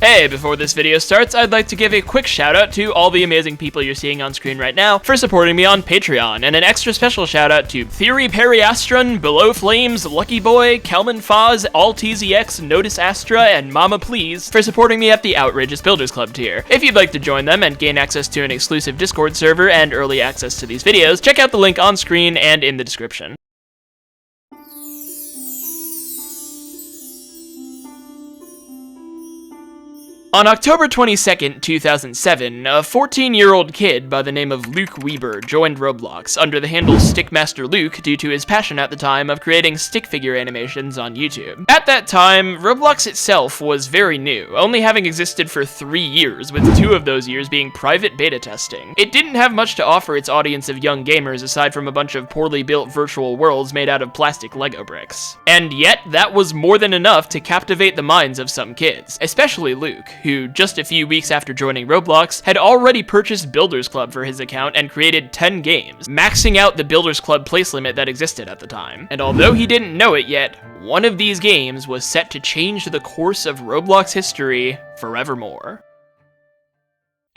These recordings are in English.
Hey, before this video starts, I'd like to give a quick shout out to all the amazing people you're seeing on screen right now for supporting me on Patreon, and an extra special shout out to Theory Periastron, Below Flames, Lucky Boy, Kelman Foz, AllTZX, Notice Astra, and Mama Please for supporting me at the Outrageous Builders Club tier. If you'd like to join them and gain access to an exclusive Discord server and early access to these videos, check out the link on screen and in the description. On October 22nd, 2007, a 14-year-old kid by the name of Luke Weber joined Roblox under the handle StickMasterLuke due to his passion at the time of creating stick figure animations on YouTube. At that time, Roblox itself was very new, only having existed for 3 years, with 2 of those years being private beta testing. It didn't have much to offer its audience of young gamers aside from a bunch of poorly built virtual worlds made out of plastic Lego bricks. And yet, that was more than enough to captivate the minds of some kids, especially Luke, who, just a few weeks after joining Roblox, had already purchased Builders Club for his account and created 10 games, maxing out the Builders Club place limit that existed at the time. And although he didn't know it yet, one of these games was set to change the course of Roblox history forevermore.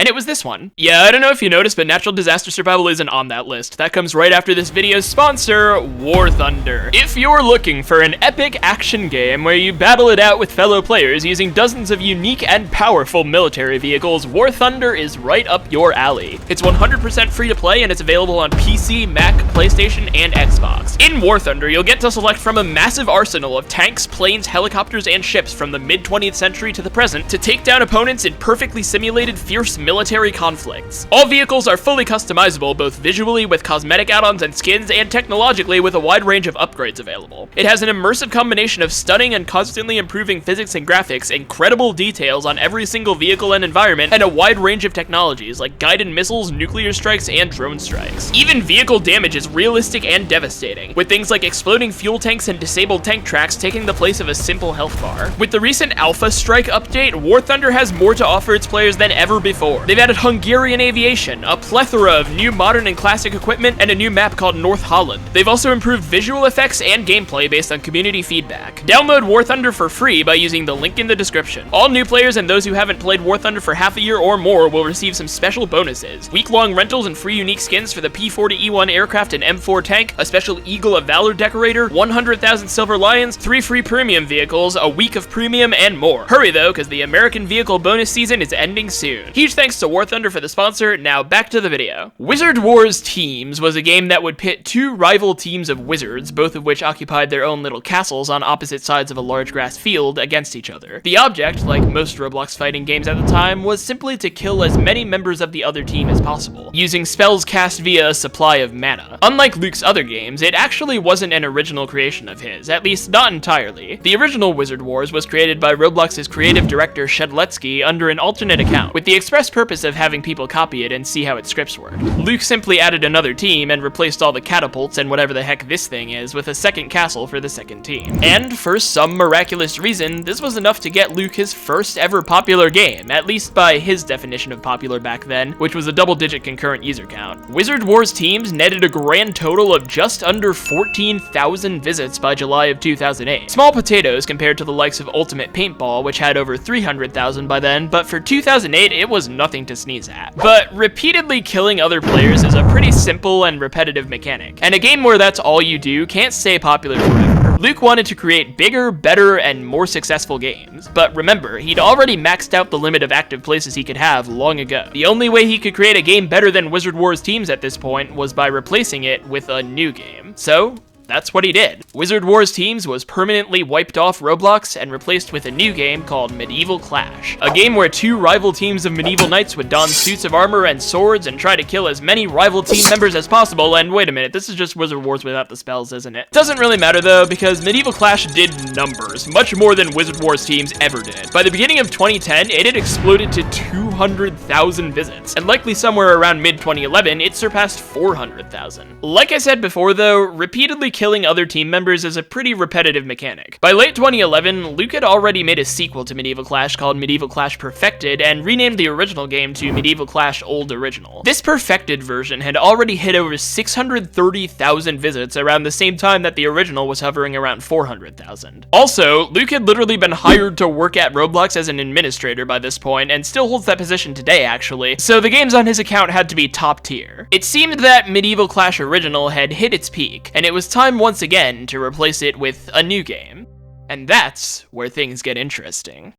And it was this one. Yeah, I don't know if you noticed, but Natural Disaster Survival isn't on that list. That comes right after this video's sponsor, War Thunder. If you're looking for an epic action game where you battle it out with fellow players using dozens of unique and powerful military vehicles, War Thunder is right up your alley. It's 100% free to play and it's available on PC, Mac, PlayStation, and Xbox. In War Thunder, you'll get to select from a massive arsenal of tanks, planes, helicopters, and ships from the mid-20th century to the present to take down opponents in perfectly simulated fierce military conflicts. All vehicles are fully customizable, both visually with cosmetic add-ons and skins, and technologically with a wide range of upgrades available. It has an immersive combination of stunning and constantly improving physics and graphics, incredible details on every single vehicle and environment, and a wide range of technologies like guided missiles, nuclear strikes, and drone strikes. Even vehicle damage is realistic and devastating, with things like exploding fuel tanks and disabled tank tracks taking the place of a simple health bar. With the recent Alpha Strike update, War Thunder has more to offer its players than ever before. They've added Hungarian aviation, a plethora of new modern and classic equipment, and a new map called North Holland. They've also improved visual effects and gameplay based on community feedback. Download War Thunder for free by using the link in the description. All new players and those who haven't played War Thunder for half a year or more will receive some special bonuses. Week-long rentals and free unique skins for the P-40E1 aircraft and M4 tank, a special Eagle of Valor decorator, 100,000 silver lions, 3 free premium vehicles, a week of premium, and more. Hurry though, because the American vehicle bonus season is ending soon. Huge thanks to War Thunder for the sponsor. Now back to the video. Wizard Wars Teams was a game that would pit 2 rival teams of wizards, both of which occupied their own little castles on opposite sides of a large grass field, against each other. The object, like most Roblox fighting games at the time, was simply to kill as many members of the other team as possible, using spells cast via a supply of mana. Unlike Luke's other games, it actually wasn't an original creation of his, at least not entirely. The original Wizard Wars was created by Roblox's creative director Shedletsky under an alternate account, with the express purpose of having people copy it and see how its scripts work. Luke simply added another team and replaced all the catapults and whatever the heck this thing is with a second castle for the second team. And for some miraculous reason, this was enough to get Luke his first ever popular game, at least by his definition of popular back then, which was a double-digit concurrent user count. Wizard Wars Teams netted a grand total of just under 14,000 visits by July of 2008. Small potatoes compared to the likes of Ultimate Paintball, which had over 300,000 by then, but for 2008, it was nothing to sneeze at. But repeatedly killing other players is a pretty simple and repetitive mechanic, and a game where that's all you do can't stay popular forever. Luke wanted to create bigger, better, and more successful games, but remember, he'd already maxed out the limit of active places he could have long ago. The only way he could create a game better than Wizard Wars Teams at this point was by replacing it with a new game. So that's what he did. Wizard Wars Teams was permanently wiped off Roblox and replaced with a new game called Medieval Clash, a game where 2 rival teams of medieval knights would don suits of armor and swords and try to kill as many rival team members as possible. And wait a minute, this is just Wizard Wars without the spells, isn't it? Doesn't really matter though, because Medieval Clash did numbers, much more than Wizard Wars Teams ever did. By the beginning of 2010, it had exploded to 200 200,000 visits, and likely somewhere around mid-2011, it surpassed 400,000. Like I said before though, repeatedly killing other team members is a pretty repetitive mechanic. By late 2011, Luke had already made a sequel to Medieval Clash called Medieval Clash Perfected, and renamed the original game to Medieval Clash Old Original. This perfected version had already hit over 630,000 visits around the same time that the original was hovering around 400,000. Also, Luke had literally been hired to work at Roblox as an administrator by this point, and still holds that position today actually, so the games on his account had to be top tier. It seemed that Medieval Clash Original had hit its peak, and it was time once again to replace it with a new game. And that's where things get interesting.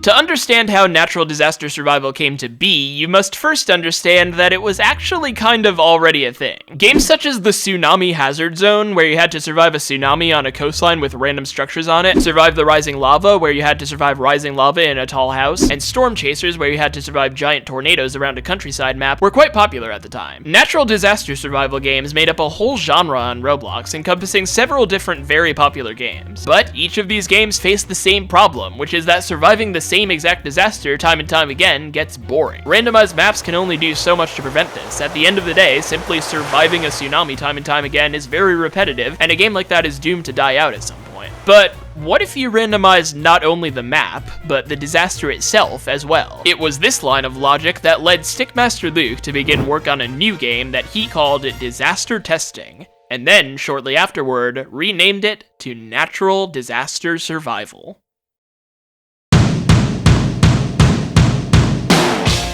To understand how natural disaster survival came to be, you must first understand that it was actually kind of already a thing. Games such as the Tsunami Hazard Zone, where you had to survive a tsunami on a coastline with random structures on it, survive the Rising Lava, where you had to survive rising lava in a tall house, and Storm Chasers, where you had to survive giant tornadoes around a countryside map, were quite popular at the time. Natural disaster survival games made up a whole genre on Roblox, encompassing several different very popular games. But each of these games faced the same problem, which is that surviving the same exact disaster time and time again gets boring. Randomized maps can only do so much to prevent this. At the end of the day, simply surviving a tsunami time and time again is very repetitive, and a game like that is doomed to die out at some point. But what if you randomized not only the map, but the disaster itself as well? It was this line of logic that led StickMasterLuke to begin work on a new game that he called Disaster Testing, and then, shortly afterward, renamed it to Natural Disaster Survival.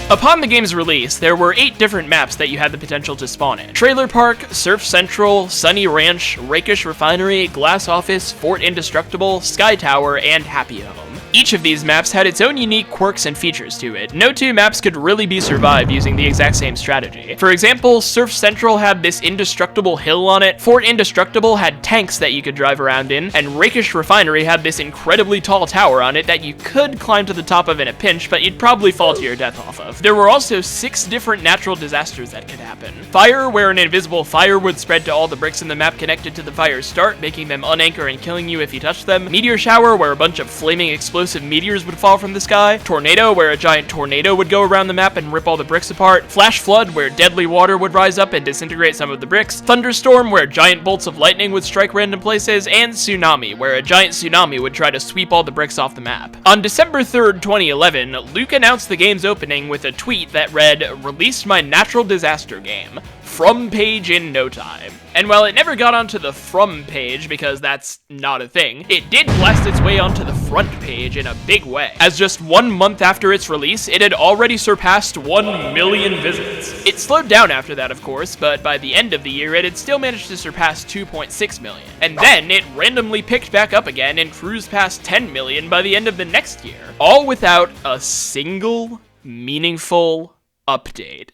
Upon the game's release, there were 8 different maps that you had the potential to spawn in. Trailer Park, Surf Central, Sunny Ranch, Rakish Refinery, Glass Office, Fort Indestructible, Sky Tower, and Happy Home. Each of these maps had its own unique quirks and features to it. No two maps could really be survived using the exact same strategy. For example, Surf Central had this indestructible hill on it, Fort Indestructible had tanks that you could drive around in, and Rakish Refinery had this incredibly tall tower on it that you could climb to the top of in a pinch, but you'd probably fall to your death off of. There were also 6 different natural disasters that could happen. Fire, where an invisible fire would spread to all the bricks in the map connected to the fire's start, making them unanchor and killing you if you touched them. Meteor Shower, where a bunch of flaming explosive meteors would fall from the sky. Tornado, where a giant tornado would go around the map and rip all the bricks apart. Flash Flood, where deadly water would rise up and disintegrate some of the bricks. Thunderstorm, where giant bolts of lightning would strike random places. And Tsunami, where a giant tsunami would try to sweep all the bricks off the map. On December 3rd, 2011, Luke announced the game's opening with a tweet that read, "Released my natural disaster game. From page in no time." And while it never got onto the from page, because that's not a thing, it did blast its way onto the front page in a big way. As just 1 month after its release, it had already surpassed 1 million visits. It slowed down after that, of course, but by the end of the year, it had still managed to surpass 2.6 million. And then it randomly picked back up again and cruised past 10 million by the end of the next year. All without a single meaningful update.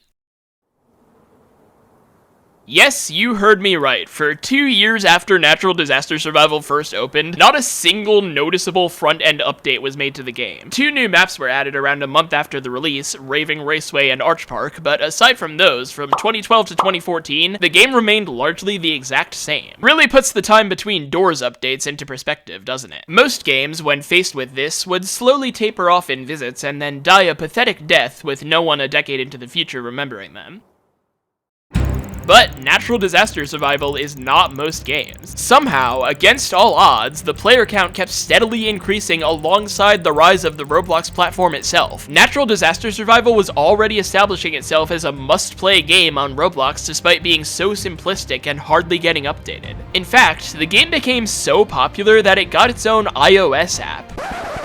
Yes, you heard me right. For 2 years after Natural Disaster Survival first opened, not a single noticeable front-end update was made to the game. 2 new maps were added around a month after the release, Raving Raceway and Arch Park, but aside from those, from 2012 to 2014, the game remained largely the exact same. Really puts the time between doors updates into perspective, doesn't it? Most games, when faced with this, would slowly taper off in visits and then die a pathetic death with no one a decade into the future remembering them. But Natural Disaster Survival is not most games. Somehow, against all odds, the player count kept steadily increasing alongside the rise of the Roblox platform itself. Natural Disaster Survival was already establishing itself as a must-play game on Roblox despite being so simplistic and hardly getting updated. In fact, the game became so popular that it got its own iOS app.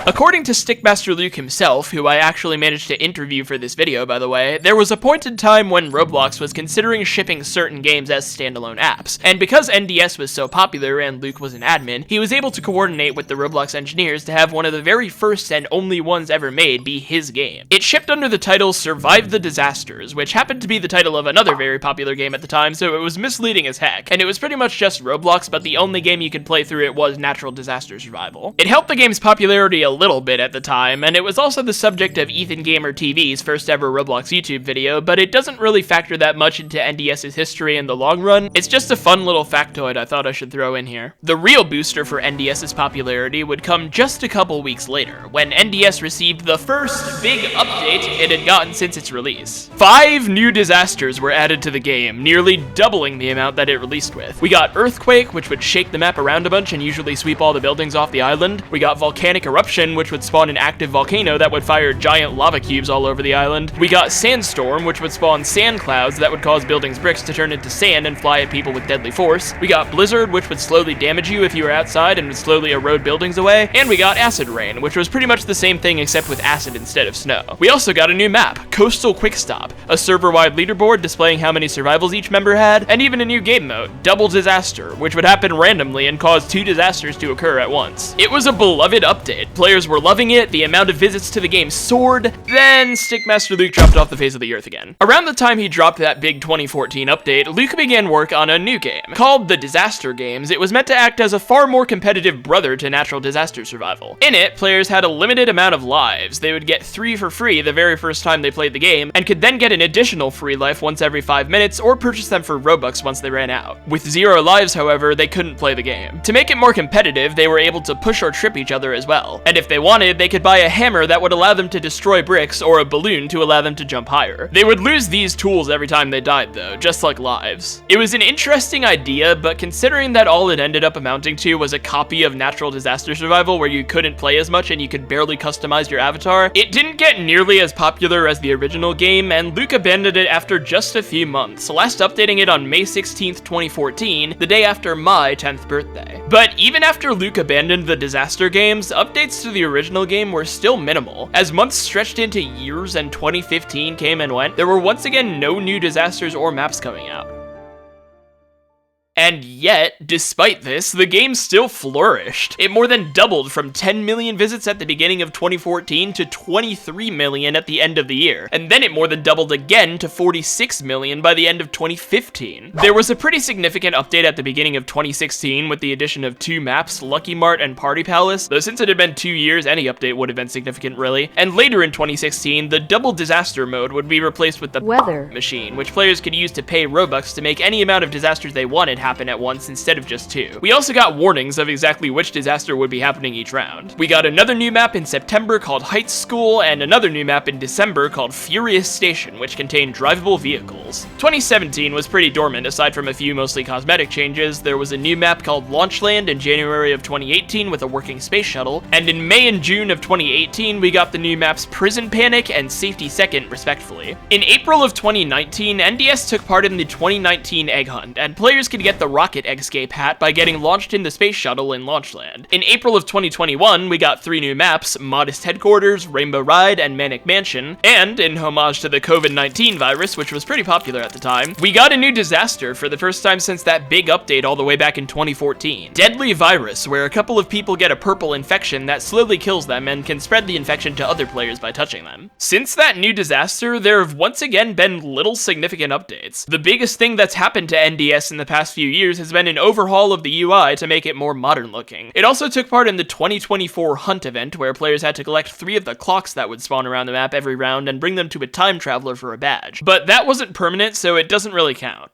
According to StickMasterLuke himself, who I actually managed to interview for this video by the way, there was a point in time when Roblox was considering shipping certain games as standalone apps, and because NDS was so popular and Luke was an admin, he was able to coordinate with the Roblox engineers to have one of the very first and only ones ever made be his game. It shipped under the title Survive the Disasters, which happened to be the title of another very popular game at the time, so it was misleading as heck, and it was pretty much just Roblox, but the only game you could play through it was Natural Disaster Survival. It helped the game's popularity a little bit at the time, and it was also the subject of Ethan Gamer TV's first ever Roblox YouTube video, but it doesn't really factor that much into NDS's history in the long run. It's just a fun little factoid I thought I should throw in here. The real booster for NDS's popularity would come just a couple weeks later, when NDS received the first big update it had gotten since its release. 5 new disasters were added to the game, nearly doubling the amount that it released with. We got Earthquake, which would shake the map around a bunch and usually sweep all the buildings off the island. We got Volcanic Eruption, which would spawn an active volcano that would fire giant lava cubes all over the island. We got Sandstorm, which would spawn sand clouds that would cause buildings' bricks to turn into sand and fly at people with deadly force. We got Blizzard, which would slowly damage you if you were outside and would slowly erode buildings away. And we got Acid Rain, which was pretty much the same thing except with acid instead of snow. We also got a new map, Coastal Quickstop, a server-wide leaderboard displaying how many survivals each member had, and even a new game mode, Double Disaster, which would happen randomly and cause 2 disasters to occur at once. It was a beloved update. Players were loving it, the amount of visits to the game soared, then StickMasterLuke dropped off the face of the earth again. Around the time he dropped that big 2014 update, Luke began work on a new game. Called the Disaster Games, it was meant to act as a far more competitive brother to natural disaster survival. In it, players had a limited amount of lives. They would get 3 for free the very first time they played the game, and could then get an additional free life once every 5 minutes, or purchase them for Robux once they ran out. With 0 lives, however, they couldn't play the game. To make it more competitive, they were able to push or trip each other as well. And if they wanted, they could buy a hammer that would allow them to destroy bricks, or a balloon to allow them to jump higher. They would lose these tools every time they died though, just like lives. It was an interesting idea, but considering that all it ended up amounting to was a copy of natural disaster survival where you couldn't play as much and you could barely customize your avatar, it didn't get nearly as popular as the original game, and Luke abandoned it after just a few months, last updating it on May 16th, 2014, the day after my 10th birthday. But even after Luke abandoned the disaster games, updates to the original game were still minimal. As months stretched into years and 2015 came and went, there were once again no new disasters or maps coming out. And yet, despite this, the game still flourished. It more than doubled from 10 million visits at the beginning of 2014 to 23 million at the end of the year, and then it more than doubled again to 46 million by the end of 2015. There was a pretty significant update at the beginning of 2016 with the addition of 2 maps, Lucky Mart and Party Palace, though since it had been 2 years, any update would have been significant really. And later in 2016, the Double Disaster mode would be replaced with the Weather Machine, which players could use to pay Robux to make any amount of disasters they wanted happen at once instead of just 2. We also got warnings of exactly which disaster would be happening each round. We got another new map in September called Heights School, and another new map in December called Furious Station, which contained drivable vehicles. 2017 was pretty dormant aside from a few mostly cosmetic changes. There was a new map called Launchland in January of 2018 with a working space shuttle, and in May and June of 2018 we got the new maps Prison Panic and Safety Second respectively. In April of 2019, NDS took part in the 2019 Egg Hunt, and players could get the Rocket Eggscape hat by getting launched in the space shuttle in Launchland. In April of 2021, we got 3 new maps, Modest Headquarters, Rainbow Ride, and Manic Mansion, and in homage to the COVID-19 virus, which was pretty popular at the time, we got a new disaster for the first time since that big update all the way back in 2014. Deadly Virus, where a couple of people get a purple infection that slowly kills them and can spread the infection to other players by touching them. Since that new disaster, there have once again been little significant updates. The biggest thing that's happened to NDS in the past few years has been an overhaul of the UI to make it more modern looking. It also took part in the 2024 Hunt event, where players had to collect 3 of the clocks that would spawn around the map every round and bring them to a time traveler for a badge. But that wasn't permanent, so it doesn't really count.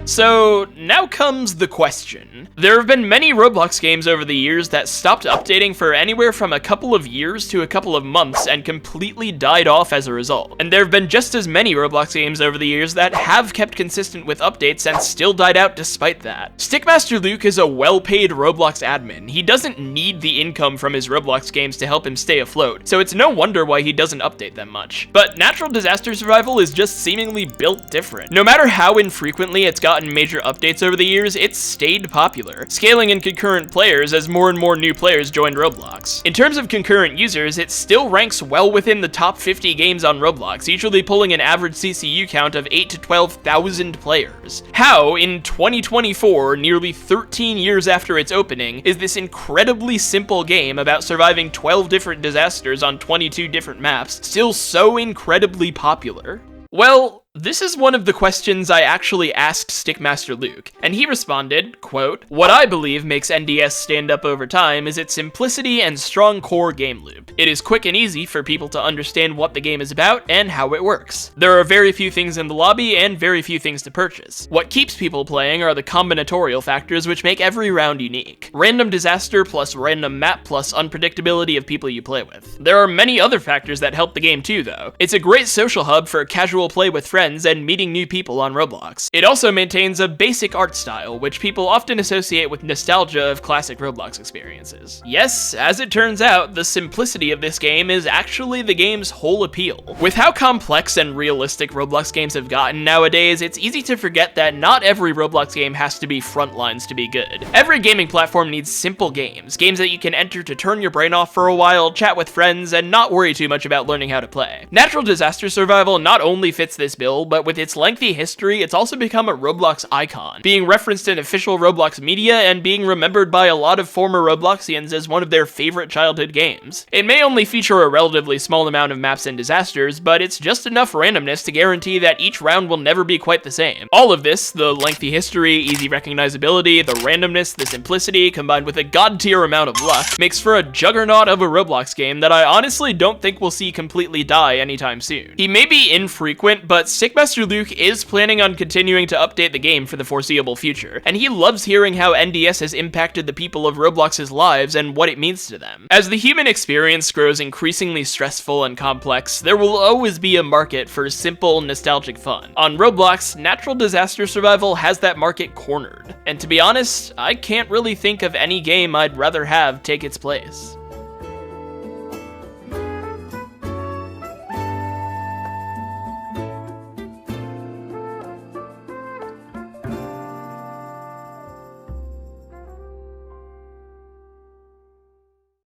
So, now comes the question. There have been many Roblox games over the years that stopped updating for anywhere from a couple of years to a couple of months and completely died off as a result. And there have been just as many Roblox games over the years that have kept consistent with updates and still died out despite that. StickMasterLuke is a well-paid Roblox admin. He doesn't need the income from his Roblox games to help him stay afloat, so it's no wonder why he doesn't update them much. But natural disaster survival is just seemingly built different. No matter how infrequently it's gotten major updates over the years, it's stayed popular, scaling in concurrent players as more and more new players joined Roblox. In terms of concurrent users, it still ranks well within the top 50 games on Roblox, usually pulling an average CCU count of 8 to 12,000 players. How, in 2024, nearly 13 years after its opening, is this incredibly simple game about surviving 12 different disasters on 22 different maps still so incredibly popular? Well, This is one of the questions I actually asked StickMasterLuke, and he responded, quote, "What I believe makes NDS stand up over time is its simplicity and strong core game loop. It is quick and easy for people to understand what the game is about and how it works. There are very few things in the lobby and very few things to purchase. What keeps people playing are the combinatorial factors which make every round unique. Random disaster plus random map plus unpredictability of people you play with. There are many other factors that help the game too, though. It's a great social hub for casual play with friends and meeting new people on Roblox. It also maintains a basic art style, which people often associate with nostalgia of classic Roblox experiences. Yes, as it turns out, the simplicity of this game is actually the game's whole appeal. With how complex and realistic Roblox games have gotten nowadays, it's easy to forget that not every Roblox game has to be frontlines to be good. Every gaming platform needs simple games that you can enter to turn your brain off for a while, chat with friends, and not worry too much about learning how to play. Natural disaster survival not only fits this bill, but with its lengthy history, it's also become a Roblox icon, being referenced in official Roblox media and being remembered by a lot of former Robloxians as one of their favorite childhood games. It may only feature a relatively small amount of maps and disasters, but it's just enough randomness to guarantee that each round will never be quite the same. All of this, the lengthy history, easy recognizability, the randomness, the simplicity, combined with a god-tier amount of luck, makes for a juggernaut of a Roblox game that I honestly don't think we'll see completely die anytime soon. He may be infrequent, but StickMasterLuke is planning on continuing to update the game for the foreseeable future, and he loves hearing how NDS has impacted the people of Roblox's lives and what it means to them. As the human experience grows increasingly stressful and complex, there will always be a market for simple, nostalgic fun. On Roblox, natural disaster survival has that market cornered, and to be honest, I can't really think of any game I'd rather have take its place.